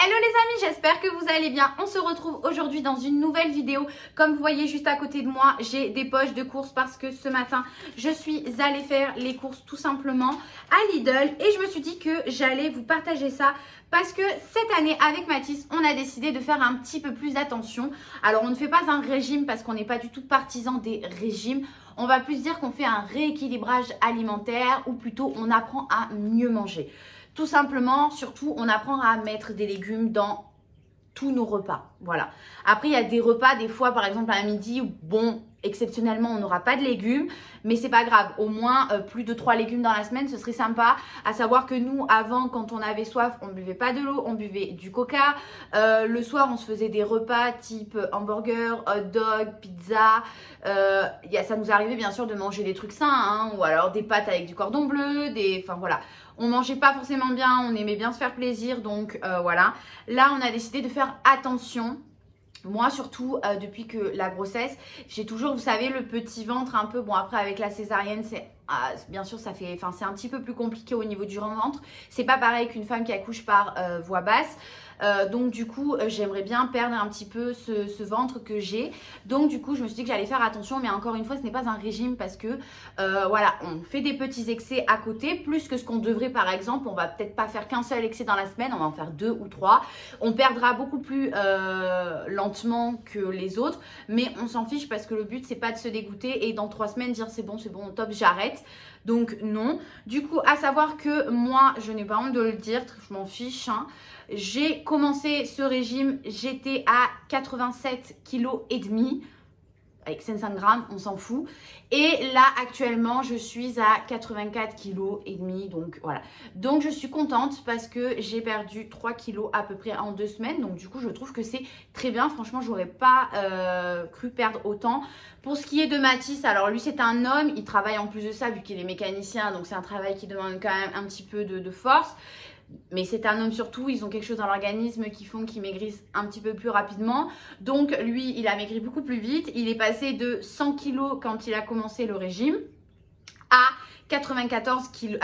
Hello les amis, j'espère que vous allez bien. On se retrouve aujourd'hui dans une nouvelle vidéo. Comme vous voyez juste à côté de moi, j'ai des poches de courses parce que ce matin, je suis allée faire les courses tout simplement à Lidl. Et je me suis dit que j'allais vous partager ça parce que cette année avec Mathis, on a décidé de faire un petit peu plus attention. Alors on ne fait pas un régime parce qu'on n'est pas du tout partisan des régimes. On va plus dire qu'on fait un rééquilibrage alimentaire ou plutôt on apprend à mieux manger. Tout simplement, surtout, on apprend à mettre des légumes dans tous nos repas. Voilà. Après, il y a des repas, des fois, par exemple, à midi, où, bon, exceptionnellement, on n'aura pas de légumes. Mais c'est pas grave. Au moins, plus de 3 légumes dans la semaine, ce serait sympa. À savoir que nous, avant, quand on avait soif, on ne buvait pas de l'eau, on buvait du coca. Le soir, on se faisait des repas type hamburger, hot dog, pizza. Ça nous arrivait, bien sûr, de manger des trucs sains, hein, ou alors des pâtes avec du cordon bleu, enfin voilà. On mangeait pas forcément bien, on aimait bien se faire plaisir, donc voilà. Là, on a décidé de faire attention. Moi, surtout, depuis que la grossesse, j'ai toujours, vous savez, le petit ventre un peu. Bon, après, avec la césarienne, bien sûr, c'est un petit peu plus compliqué au niveau du ventre. C'est pas pareil qu'une femme qui accouche par voie basse. Donc du coup j'aimerais bien perdre un petit peu ce ventre que j'ai. Donc du coup je me suis dit que j'allais faire attention, mais encore une fois ce n'est pas un régime parce que voilà, on fait des petles excès à côté, plus que ce qu'on devrait. Par exemple, on va peut-être pas faire qu'un seul excès dans la semaine, on va en faire 2 ou 3. On perdra beaucoup plus lentement que les autres, mais on s'en fiche parce que le but c'est pas de se dégoûter et dans 3 semaines dire c'est bon, top, j'arrête. Donc non. Du coup, à savoir que moi, je n'ai pas honte de le dire, je m'en fiche, hein. J'ai commencé ce régime, j'étais à 87,5 kg avec 500 grammes, on s'en fout. Et là, actuellement, je suis à 84,5 kg. Donc voilà. Donc je suis contente parce que j'ai perdu 3 kg à peu près en 2 semaines. Donc du coup, je trouve que c'est très bien. Franchement, j'aurais pas cru perdre autant. Pour ce qui est de Mathis, alors lui, c'est un homme. Il travaille en plus de ça, vu qu'il est mécanicien. Donc c'est un travail qui demande quand même un petit peu de force. Mais c'est un homme surtout, ils ont quelque chose dans l'organisme qui font qu'ils maigrissent un petit peu plus rapidement. Donc lui, il a maigri beaucoup plus vite. Il est passé de 100 kg quand il a commencé le régime à 94 kg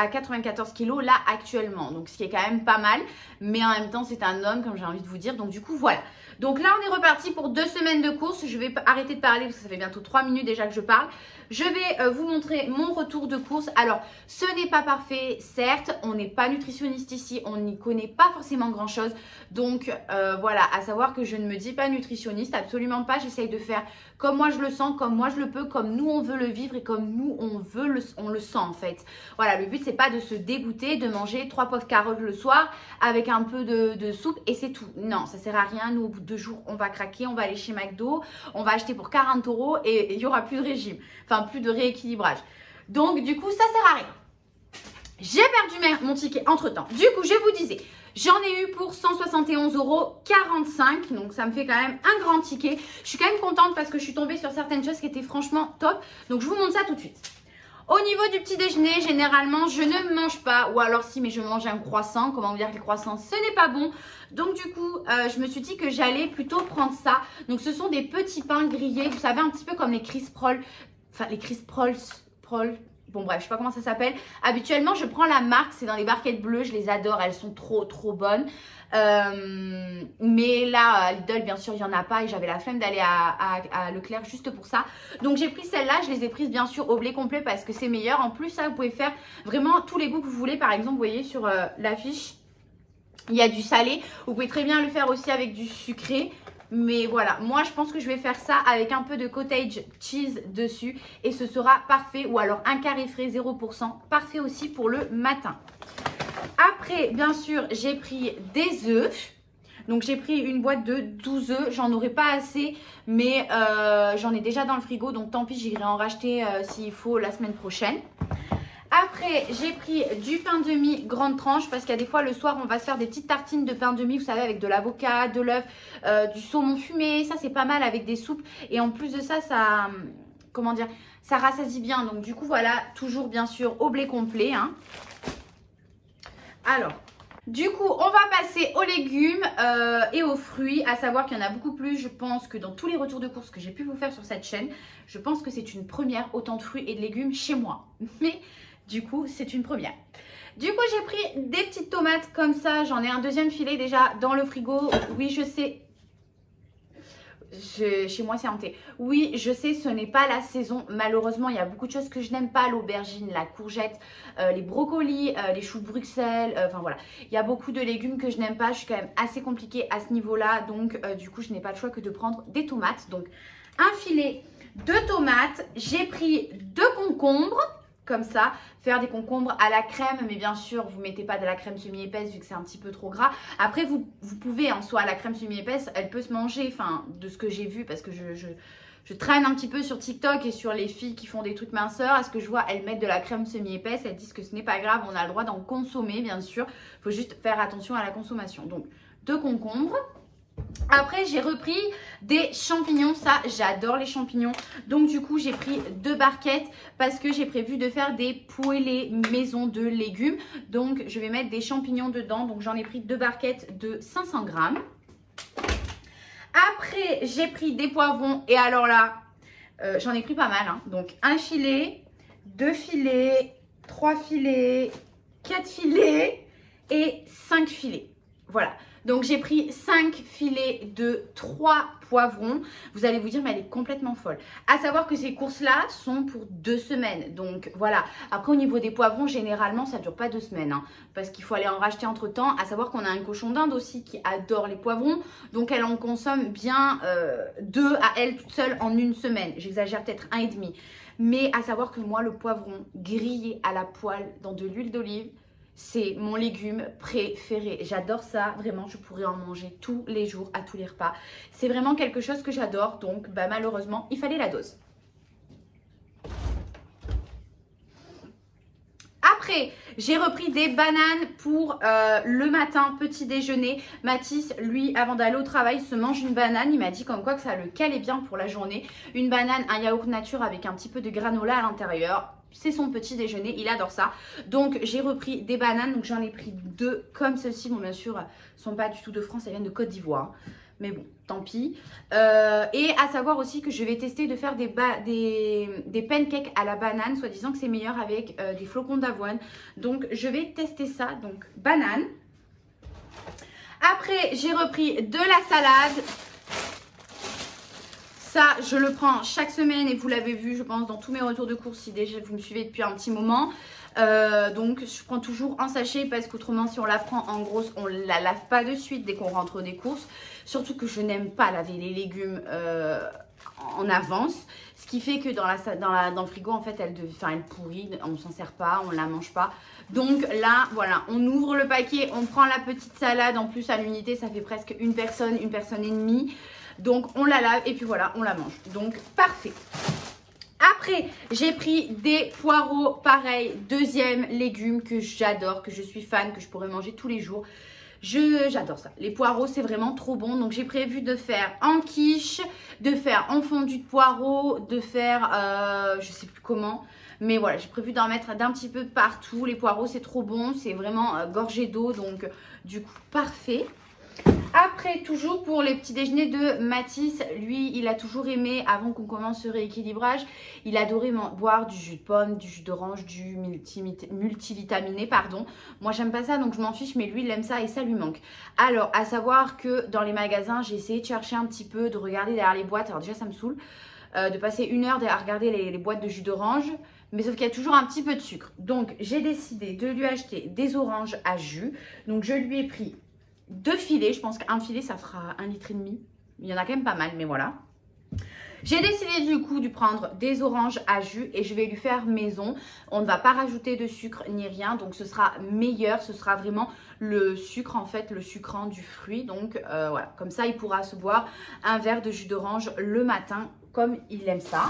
là actuellement. Donc ce qui est quand même pas mal. Mais en même temps, c'est un homme, comme j'ai envie de vous dire. Donc du coup, voilà. Donc là, on est reparti pour 2 semaines de course. Je vais arrêter de parler parce que ça fait bientôt 3 minutes déjà que je parle. Je vais vous montrer mon retour de course. Alors, ce n'est pas parfait, certes. On n'est pas nutritionniste ici. On n'y connaît pas forcément grand-chose. Donc, voilà, à savoir que je ne me dis pas nutritionniste. Absolument pas. J'essaye de faire comme moi je le sens, comme moi je le peux, comme nous on veut le vivre et comme nous on le sent en fait. Voilà, le but c'est pas de se dégoûter, de manger 3 pots de carottes le soir avec un peu de soupe et c'est tout. Non, ça sert à rien. Nous, au bout de 2 jours, on va craquer, on va aller chez McDo, on va acheter pour 40 € et il n'y aura plus de régime. Enfin, plus de rééquilibrage. Donc, du coup, ça sert à rien. J'ai perdu mon ticket entre temps. Du coup, je vous disais, j'en ai eu pour 171,45 €. Donc, ça me fait quand même un grand ticket. Je suis quand même contente parce que je suis tombée sur certaines choses qui étaient franchement top. Donc, je vous montre ça tout de suite. Au niveau du petit déjeuner, généralement, je ne mange pas. Ou alors si, mais je mange un croissant. Comment vous dire que les croissants, ce n'est pas bon. Donc, du coup, je me suis dit que j'allais plutôt prendre ça. Donc, ce sont des petits pains grillés. Vous savez, un petit peu comme les Crisp Rolls. Enfin, les Crisp Rolls. Bon bref, je sais pas comment ça s'appelle. Habituellement, je prends la marque, c'est dans les barquettes bleues, je les adore, elles sont trop bonnes. Mais là, à Lidl, bien sûr, il n'y en a pas et j'avais la flemme d'aller à Leclerc juste pour ça. Donc j'ai pris celle-là, je les ai prises bien sûr au blé complet parce que c'est meilleur. En plus, ça, vous pouvez faire vraiment tous les goûts que vous voulez. Par exemple, vous voyez sur l'affiche, il y a du salé. Vous pouvez très bien le faire aussi avec du sucré. Mais voilà, moi je pense que je vais faire ça avec un peu de cottage cheese dessus et ce sera parfait. Ou alors un carré frais 0%, parfait aussi pour le matin. Après, bien sûr, j'ai pris des œufs. Donc j'ai pris une boîte de 12 œufs, j'en aurai pas assez, mais j'en ai déjà dans le frigo. Donc tant pis, j'irai en racheter s'il faut la semaine prochaine. Après, j'ai pris du pain de mie grande tranche parce qu'il y a des fois le soir, on va se faire des petites tartines de pain de mie, vous savez, avec de l'avocat, de l'œuf, du saumon fumé. Ça, c'est pas mal avec des soupes. Et en plus de ça, comment dire, ça rassasie bien. Donc, du coup, voilà, toujours bien sûr au blé complet, hein. Alors, du coup, on va passer aux légumes et aux fruits, à savoir qu'il y en a beaucoup plus, je pense, que dans tous les retours de courses que j'ai pu vous faire sur cette chaîne. Je pense que c'est une première, autant de fruits et de légumes chez moi. Mais du coup, c'est une première. Du coup, j'ai pris des petites tomates comme ça. J'en ai un deuxième filet déjà dans le frigo. Oui, je sais. Chez moi, c'est hanté. Oui, je sais, ce n'est pas la saison. Malheureusement, il y a beaucoup de choses que je n'aime pas. L'aubergine, la courgette, les brocolis, les choux de Bruxelles. Enfin, voilà. Il y a beaucoup de légumes que je n'aime pas. Je suis quand même assez compliquée à ce niveau-là. Donc, du coup, je n'ai pas le choix que de prendre des tomates. Donc, un filet de tomates. J'ai pris 2 concombres. Comme ça, faire des concombres à la crème, mais bien sûr, vous ne mettez pas de la crème semi-épaisse vu que c'est un petit peu trop gras. Après, vous pouvez, en soi, la crème semi-épaisse, elle peut se manger, enfin, de ce que j'ai vu, parce que je traîne un petit peu sur TikTok et sur les filles qui font des trucs minceurs. À ce que je vois, elles mettent de la crème semi-épaisse, elles disent que ce n'est pas grave, on a le droit d'en consommer, bien sûr. Il faut juste faire attention à la consommation. Donc, 2 concombres. Après, j'ai repris des champignons. Ça, j'adore les champignons. Donc, du coup, j'ai pris 2 barquettes parce que j'ai prévu de faire des poêlés maison de légumes. Donc, je vais mettre des champignons dedans. Donc, j'en ai pris 2 barquettes de 500 grammes. Après, j'ai pris des poivrons. Et alors là, j'en ai pris pas mal. Hein. Donc, 1 filet, 2 filets, 3 filets, 4 filets et 5 filets. Voilà. Donc, j'ai pris 5 filets de 3 poivrons. Vous allez vous dire, mais elle est complètement folle. À savoir que ces courses-là sont pour 2 semaines. Donc, voilà. Après, au niveau des poivrons, généralement, ça ne dure pas 2 semaines. Hein, parce qu'il faut aller en racheter entre-temps. À savoir qu'on a un cochon d'Inde aussi qui adore les poivrons. Donc, elle en consomme bien 2 à elle toute seule en 1 semaine. J'exagère peut-être 1,5. Mais à savoir que moi, le poivron grillé à la poêle dans de l'huile d'olive, c'est mon légume préféré. J'adore ça, vraiment, je pourrais en manger tous les jours, à tous les repas. C'est vraiment quelque chose que j'adore, donc bah, malheureusement, il fallait la dose. Après, j'ai repris des bananes pour le matin, petit déjeuner. Mathis, lui, avant d'aller au travail, se mange une banane. Il m'a dit comme quoi que ça le calait bien pour la journée. Une banane, un yaourt nature avec un petit peu de granola à l'intérieur. C'est son petit déjeuner, il adore ça. Donc, j'ai repris des bananes. Donc, j'en ai pris 2 comme ceci. Bon, bien sûr, elles ne sont pas du tout de France, elles viennent de Côte d'Ivoire. Mais bon, tant pis. Et à savoir aussi que je vais tester de faire des pancakes à la banane, soi-disant que c'est meilleur avec des flocons d'avoine. Donc, je vais tester ça. Donc, banane. Après, j'ai repris de la salade. Ça, je le prends chaque semaine et vous l'avez vu, je pense, dans tous mes retours de course si déjà vous me suivez depuis un petit moment. Donc, je prends toujours en sachet parce qu'autrement, si on la prend en grosse, on ne la lave pas de suite dès qu'on rentre des courses. Surtout que je n'aime pas laver les légumes en avance. Ce qui fait que dans le frigo, en fait, elle pourrit, on ne s'en sert pas, on ne la mange pas. Donc là, voilà, on ouvre le paquet, on prend la petite salade. En plus, à l'unité, ça fait presque une personne et demie. Donc, on la lave et puis voilà, on la mange. Donc, parfait. Après, j'ai pris des poireaux, pareil, deuxième légume que j'adore, que je suis fan, que je pourrais manger tous les jours. J'adore ça. Les poireaux, c'est vraiment trop bon. Donc, j'ai prévu de faire en quiche, de faire en fondu de poireaux, de faire, je sais plus comment. Mais voilà, j'ai prévu d'en mettre d'un petit peu partout. Les poireaux, c'est trop bon. C'est vraiment gorgé d'eau. Donc, du coup, parfait. Après, toujours pour les petits déjeuners de Mathis, lui, il a toujours aimé, avant qu'on commence ce rééquilibrage, il adorait boire du jus de pomme, du jus d'orange, du multivitaminé, pardon. Moi, j'aime pas ça, donc je m'en fiche, mais lui, il aime ça et ça lui manque. Alors, à savoir que dans les magasins, j'ai essayé de chercher un petit peu, de regarder derrière les boîtes. Alors déjà, ça me saoule de passer 1 heure à regarder les boîtes de jus d'orange. Mais sauf qu'il y a toujours un petit peu de sucre. Donc, j'ai décidé de lui acheter des oranges à jus. Donc, je lui ai pris 2 filets, je pense qu'un filet ça fera 1,5 litre. Il y en a quand même pas mal, mais voilà. J'ai décidé du coup de prendre des oranges à jus et je vais lui faire maison. On ne va pas rajouter de sucre ni rien, donc ce sera meilleur. Ce sera vraiment le sucre, en fait, le sucrant du fruit. Donc voilà, comme ça il pourra se boire un verre de jus d'orange le matin comme il aime ça.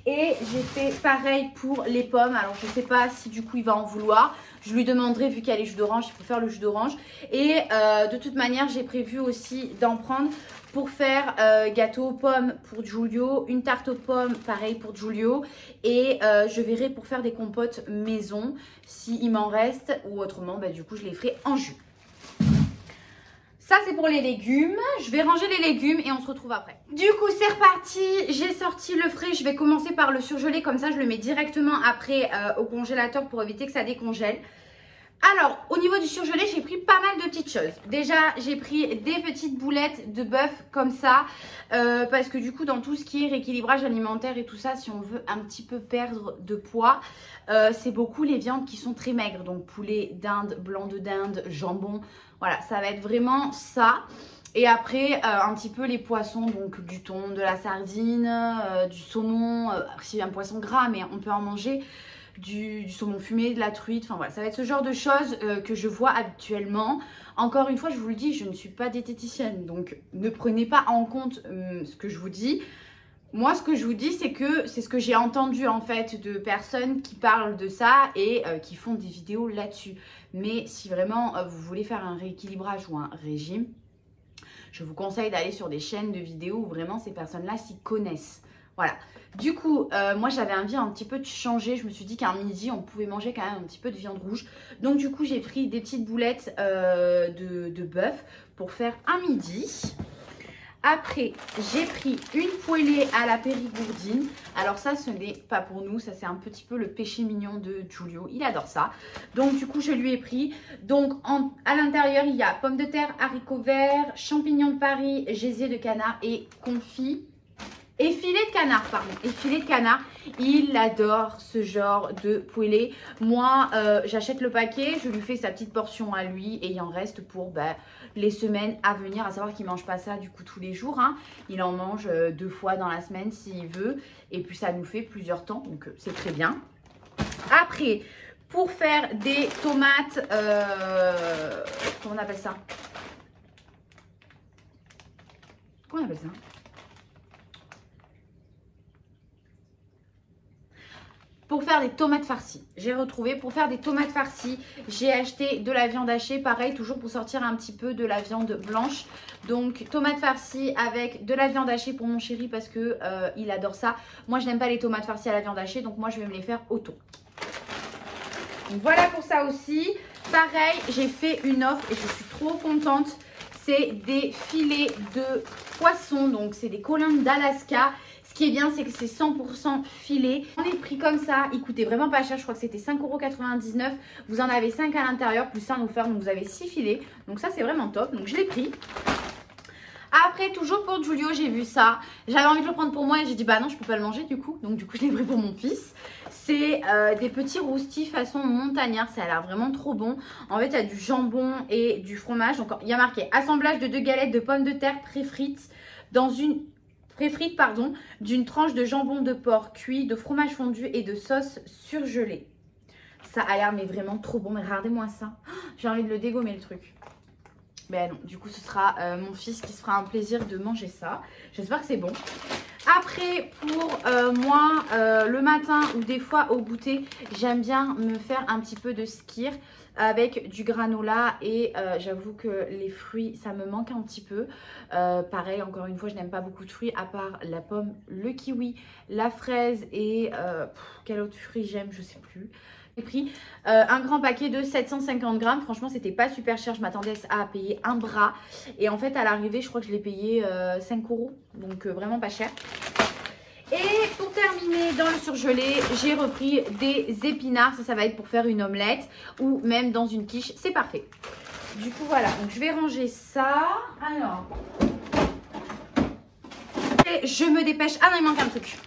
Et j'ai fait pareil pour les pommes. Alors, je ne sais pas si du coup, il va en vouloir. Je lui demanderai, vu qu'il y a les jus d'orange, il faut faire le jus d'orange. Et de toute manière, j'ai prévu aussi d'en prendre pour faire gâteau aux pommes pour Giulio, une tarte aux pommes, pareil pour Giulio. Et je verrai pour faire des compotes maison, s'il m'en reste. Ou autrement, bah, du coup, je les ferai en jus. Ça, c'est pour les légumes. Je vais ranger les légumes et on se retrouve après. Du coup, c'est reparti. J'ai sorti le frais. Je vais commencer par le surgeler. Comme ça, je le mets directement après au congélateur pour éviter que ça décongèle. Alors, au niveau du surgelé, j'ai pris pas mal de petites choses. Déjà, j'ai pris des petites boulettes de bœuf comme ça. Parce que du coup, dans tout ce qui est rééquilibrage alimentaire et tout ça, si on veut un petit peu perdre de poids, c'est beaucoup les viandes qui sont très maigres. Donc, poulet, dinde, blanc de dinde, jambon. Voilà, ça va être vraiment ça. Et après, un petit peu les poissons, donc du thon, de la sardine, du saumon. C'est un poisson gras, mais on peut en manger. Du saumon fumé, de la truite, enfin voilà, ça va être ce genre de choses que je vois habituellement. Encore une fois, je vous le dis, je ne suis pas diététicienne, donc ne prenez pas en compte ce que je vous dis. Moi, ce que je vous dis, c'est que c'est ce que j'ai entendu en fait de personnes qui parlent de ça et qui font des vidéos là-dessus. Mais si vraiment vous voulez faire un rééquilibrage ou un régime, je vous conseille d'aller sur des chaînes de vidéos où vraiment ces personnes-là s'y connaissent. Voilà. Du coup, moi j'avais envie un petit peu de changer. Je me suis dit qu'à midi, on pouvait manger quand même un petit peu de viande rouge. Donc du coup, j'ai pris des petites boulettes de bœuf pour faire un midi. Après, j'ai pris une poêlée à la périgourdine. Alors ça, ce n'est pas pour nous. Ça, c'est un petit peu le péché mignon de Giulio. Il adore ça. Donc du coup, je lui ai pris. Donc à l'intérieur, il y a pommes de terre, haricots verts, champignons de Paris, gésier de canard et confit. Et filet de canard, pardon. Et filet de canard, il adore ce genre de poêlée. Moi, j'achète le paquet, je lui fais sa petite portion à lui et il en reste pour les semaines à venir. À savoir qu'il ne mange pas ça du coup tous les jours. Hein. Il en mange 2 fois dans la semaine s'il veut. Et puis ça nous fait plusieurs temps, donc c'est très bien. Après, pour faire des tomates, comment on appelle ça? Comment on appelle ça? Pour faire des tomates farcies, j'ai retrouvé pour faire des tomates farcies, j'ai acheté de la viande hachée, pareil, toujours pour sortir un petit peu de la viande blanche. Donc tomates farcies avec de la viande hachée pour mon chéri parce que il adore ça. Moi je n'aime pas les tomates farcies à la viande hachée, donc moi je vais me les faire au thon. Donc voilà pour ça aussi. Pareil, j'ai fait une offre et je suis trop contente. C'est des filets de poisson, donc c'est des colimbes d'Alaska. Ce qui est bien, c'est que c'est 100% filet. On est pris comme ça, il coûtait vraiment pas cher. Je crois que c'était 5,99 €. Vous en avez 5 à l'intérieur, plus un offert. Donc vous avez 6 filets. Donc ça, c'est vraiment top. Donc je l'ai pris. Après, toujours pour Giulio, j'ai vu ça. J'avais envie de le prendre pour moi et j'ai dit bah non, je peux pas le manger du coup. Donc du coup, je l'ai pris pour mon fils. C'est des petits roustis façon montagnard. Ça a l'air vraiment trop bon. En fait, il y a du jambon et du fromage. Donc il y a marqué assemblage de 2 galettes de pommes de terre pré-frites d'une tranche de jambon de porc cuit, de fromage fondu et de sauce surgelée. Ça a l'air mais vraiment trop bon. Mais regardez-moi ça. J'ai envie de le dégommer le truc. Ben non, du coup ce sera mon fils qui se fera un plaisir de manger ça. J'espère que c'est bon. Après pour moi le matin ou des fois au goûter, j'aime bien me faire un petit peu de skyr avec du granola et j'avoue que les fruits ça me manque un petit peu. Pareil, encore une fois, je n'aime pas beaucoup de fruits à part la pomme, le kiwi, la fraise et quel autre fruit j'aime, je sais plus. J'ai pris un grand paquet de 750 grammes. Franchement, c'était pas super cher. Je m'attendais à payer un bras. Et en fait, à l'arrivée, je crois que je l'ai payé 5 €. Donc, vraiment pas cher. Et pour terminer dans le surgelé, j'ai repris des épinards. Ça va être pour faire une omelette ou même dans une quiche. C'est parfait. Du coup, voilà. Donc, je vais ranger ça. Alors. Et je me dépêche. Ah non, il manque un truc.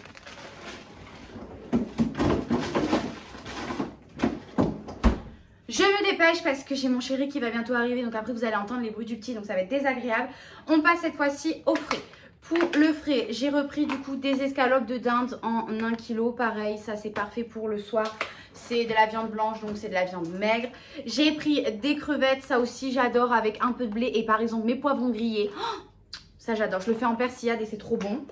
Je me dépêche parce que j'ai mon chéri qui va bientôt arriver. Donc après, vous allez entendre les bruits du petit. Donc ça va être désagréable. On passe cette fois-ci au frais. Pour le frais, j'ai repris du coup des escalopes de dinde en 1 kg. Pareil, ça c'est parfait pour le soir. C'est de la viande blanche, donc c'est de la viande maigre. J'ai pris des crevettes. Ça aussi, j'adore avec un peu de blé. Et par exemple, mes poivrons grillés. Oh, ça, j'adore. Je le fais en persillade et c'est trop bon.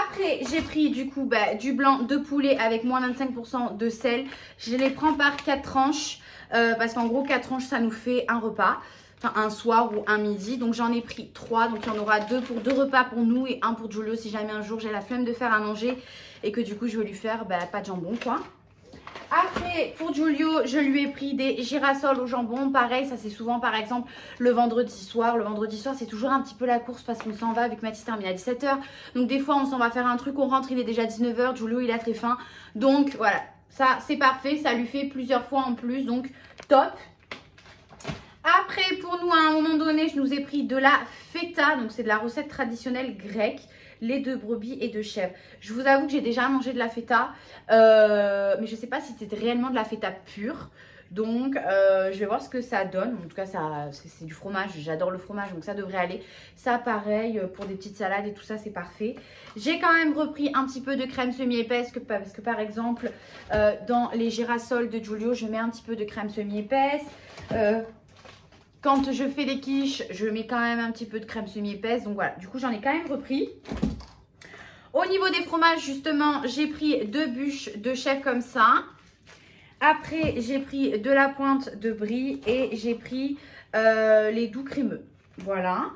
Après, j'ai pris du coup du blanc de poulet avec moins 25% de sel. Je les prends par 4 tranches parce qu'en gros 4 tranches ça nous fait un repas. Enfin un soir ou un midi. Donc j'en ai pris 3. Donc il y en aura 2 pour 2 repas pour nous et 1 pour Giulio si jamais un jour j'ai la flemme de faire à manger. Et que du coup je vais lui faire pas de jambon quoi. Après, pour Giulio, je lui ai pris des girasol au jambon. Pareil, ça c'est souvent par exemple le vendredi soir. Le vendredi soir, c'est toujours un petit peu la course parce qu'on s'en va vu que Mathis termine à 17 h. Donc des fois, on s'en va faire un truc, on rentre, il est déjà 19 h. Giulio, il a très faim. Donc voilà, ça c'est parfait, ça lui fait plusieurs fois en plus, donc top. Après, pour nous, à un moment donné, je nous ai pris de la feta, donc c'est de la recette traditionnelle grecque, lait de brebis et de chèvre. Je vous avoue que j'ai déjà mangé de la feta, mais je ne sais pas si c'était réellement de la feta pure. Donc, je vais voir ce que ça donne. En tout cas, c'est du fromage. J'adore le fromage, donc ça devrait aller. Ça, pareil, pour des petites salades et tout ça, c'est parfait. J'ai quand même repris un petit peu de crème semi-épaisse parce que, par exemple, dans les girasoles de Giulio, je mets un petit peu de crème semi-épaisse. Quand je fais des quiches, je mets quand même un petit peu de crème semi-épaisse. Donc voilà, du coup, j'en ai quand même repris. Au niveau des fromages, justement, j'ai pris 2 bûches de chèvre comme ça. Après, j'ai pris de la pointe de brie et j'ai pris les doux crémeux. Voilà.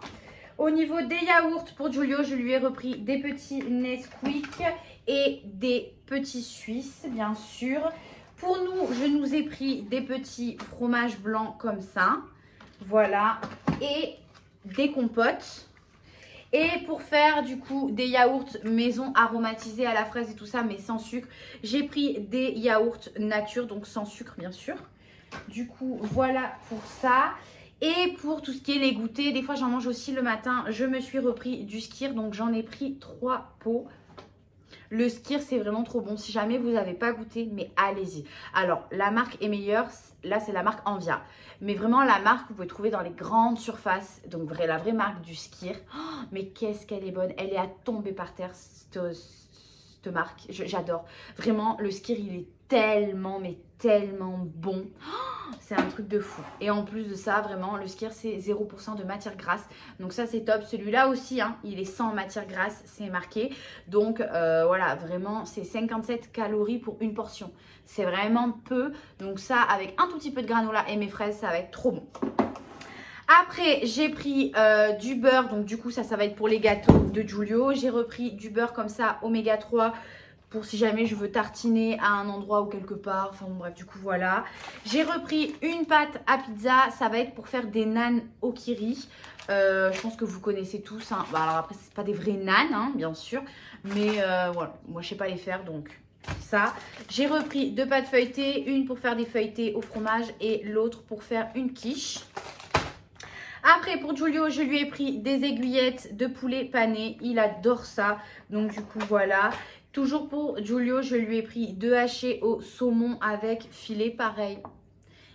Au niveau des yaourts, pour Giulio, je lui ai repris des petits Nesquik et des petits Suisses, bien sûr. Pour nous, je nous ai pris des petits fromages blancs comme ça. Voilà. Et des compotes. Et pour faire du coup des yaourts maison aromatisés à la fraise et tout ça, mais sans sucre, j'ai pris des yaourts nature, donc sans sucre bien sûr. Du coup, voilà pour ça. Et pour tout ce qui est les goûters, des fois j'en mange aussi le matin, je me suis repris du skyr, donc j'en ai pris 3 pots. Le skyr, c'est vraiment trop bon. Si jamais vous n'avez pas goûté, mais allez-y. Alors, la marque est meilleure. Là, c'est la marque Envia. Mais vraiment, la marque, vous pouvez trouver dans les grandes surfaces. Donc, la vraie marque du skyr. Oh, mais qu'est-ce qu'elle est bonne. Elle est à tomber par terre, cette marque. J'adore. Vraiment, le skyr, il est tellement, mais tellement bon. Oh, c'est un truc de fou. Et en plus de ça, vraiment, le skyr, c'est 0% de matière grasse. Donc ça, c'est top. Celui-là aussi, hein, il est sans matière grasse, c'est marqué. Donc voilà, vraiment, c'est 57 calories pour une portion. C'est vraiment peu. Donc ça, avec un tout petit peu de granola et mes fraises, ça va être trop bon. Après, j'ai pris du beurre. Donc du coup, ça va être pour les gâteaux de Giulio. J'ai repris du beurre comme ça, oméga 3. Pour si jamais je veux tartiner à un endroit ou quelque part. Enfin bon, bref, du coup, voilà. J'ai repris une pâte à pizza. Ça va être pour faire des nanes au kiri. Je pense que vous connaissez tous. Hein. Bah, alors après, c'est pas des vrais nanes, hein, bien sûr. Mais voilà, moi, je sais pas les faire, donc ça. J'ai repris 2 pâtes feuilletées. Une pour faire des feuilletés au fromage et l'autre pour faire une quiche. Après, pour Giulio, je lui ai pris des aiguillettes de poulet pané. Il adore ça. Donc, du coup, voilà. Toujours pour Giulio, je lui ai pris 2 hachés au saumon avec filet pareil.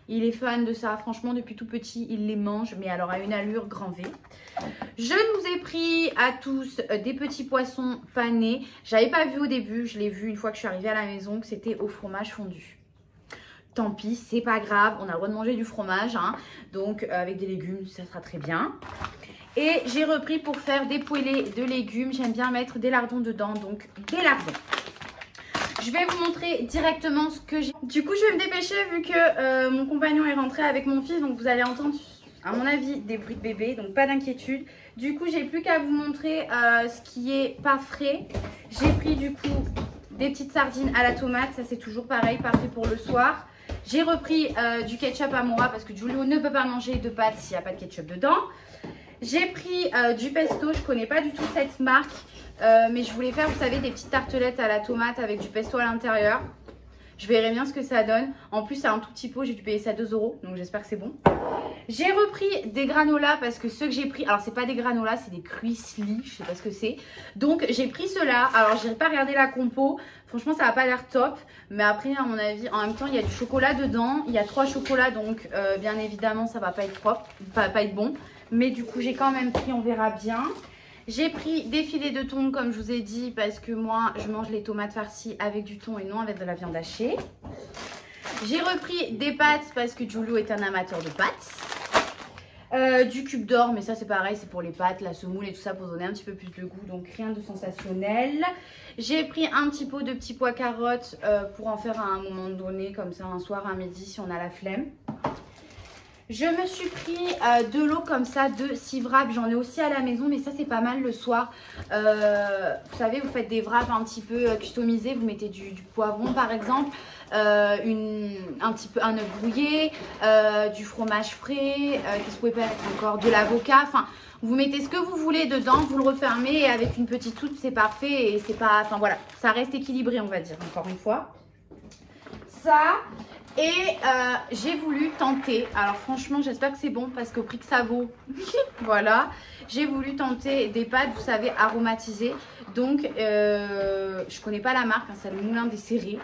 Il est fan de ça. Franchement, depuis tout petit, il les mange. Mais alors, à une allure grand V. Je nous ai pris à tous des petits poissons panés. J'avais pas vu au début. Je l'ai vu une fois que je suis arrivée à la maison que c'était au fromage fondu. Tant pis, c'est pas grave. On a le droit de manger du fromage. Hein. Donc, avec des légumes, ça sera très bien. Et j'ai repris pour faire des poêlés de légumes. J'aime bien mettre des lardons dedans, donc des lardons. Je vais vous montrer directement ce que j'ai. Du coup, je vais me dépêcher vu que mon compagnon est rentré avec mon fils. Donc, vous allez entendre, à mon avis, des bruits de bébé. Donc, pas d'inquiétude. Du coup, j'ai plus qu'à vous montrer ce qui est pas frais. J'ai pris du coup des petites sardines à la tomate. Ça, c'est toujours pareil, parfait pour le soir. J'ai repris du ketchup Amora parce que Giulio ne peut pas manger de pâtes s'il n'y a pas de ketchup dedans. J'ai pris du pesto, je ne connais pas du tout cette marque, mais je voulais faire, vous savez, des petites tartelettes à la tomate avec du pesto à l'intérieur. Je verrai bien ce que ça donne. En plus, c'est un tout petit pot, j'ai dû payer ça 2 €, donc j'espère que c'est bon. J'ai repris des granolas parce que ceux que j'ai pris, alors c'est pas des granolas, c'est des Cruisli, je sais pas ce que c'est. Donc j'ai pris ceux-là, alors j'ai pas regardé la compo, franchement ça a pas l'air top. Mais après, à mon avis, en même temps, il y a du chocolat dedans, il y a 3 chocolats, donc bien évidemment ça va pas être propre, pas être bon. Mais du coup, j'ai quand même pris, on verra bien. J'ai pris des filets de thon, comme je vous ai dit, parce que moi, je mange les tomates farcies avec du thon et non avec de la viande hachée. J'ai repris des pâtes, parce que Giulio est un amateur de pâtes. Du cube d'or, mais ça c'est pareil, c'est pour les pâtes, la semoule et tout ça, pour donner un petit peu plus de goût, donc rien de sensationnel. J'ai pris un petit pot de petits pois carottes pour en faire à un moment donné, comme ça un soir, un midi, si on a la flemme. Je me suis pris de l'eau comme ça de 6 wraps. J'en ai aussi à la maison, mais ça c'est pas mal le soir. Vous savez, vous faites des wraps un petit peu customisés. Vous mettez du poivron par exemple, un œuf brouillé, du fromage frais. Qu'est-ce que vous pouvez mettre encore? De l'avocat. Enfin, vous mettez ce que vous voulez dedans, vous le refermez et avec une petite soude c'est parfait. Et c'est pas, enfin voilà, ça reste équilibré on va dire, encore une fois. ça. Et j'ai voulu tenter, alors franchement j'espère que c'est bon parce qu'au prix que ça vaut, voilà, j'ai voulu tenter des pâtes, vous savez, aromatisées. Donc je connais pas la marque, hein, c'est le Moulin des Serrés.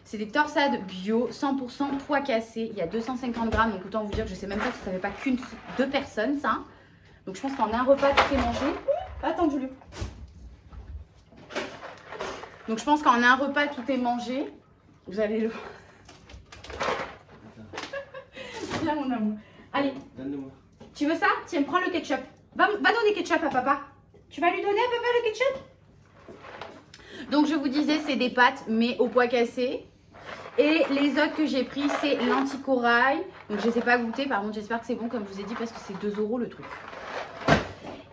C'est des torsades bio, 100% poids cassé, il y a 250 grammes, donc autant vous dire que je sais même pas si ça fait pas deux personnes ça. Donc je pense qu'en un repas tout est mangé. Attends Julie. Donc je pense qu'en un repas tout est mangé, vous allez le voir. Viens mon amour. Allez. Donne-moi. Tu veux ça? Tiens, prends le ketchup. Va donner ketchup à papa. Tu vas lui donner à papa le ketchup? Donc je vous disais, c'est des pâtes, mais au poids cassé. Et les autres que j'ai pris, c'est l'anticorail. Donc je ne les ai pas goûtés. Par contre, j'espère que c'est bon, comme je vous ai dit, parce que c'est 2 € le truc.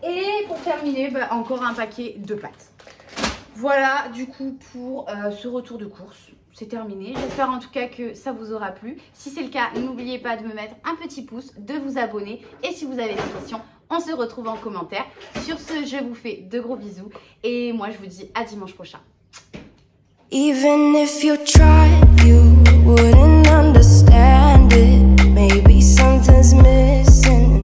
Et pour terminer, bah, encore un paquet de pâtes. Voilà, du coup, pour ce retour de course. C'est terminé. J'espère en tout cas que ça vous aura plu. Si c'est le cas, n'oubliez pas de me mettre un petit pouce, de vous abonner. Et si vous avez des questions, on se retrouve en commentaire. Sur ce, je vous fais de gros bisous. Et moi, je vous dis à dimanche prochain. Even if you tried, you wouldn't understand.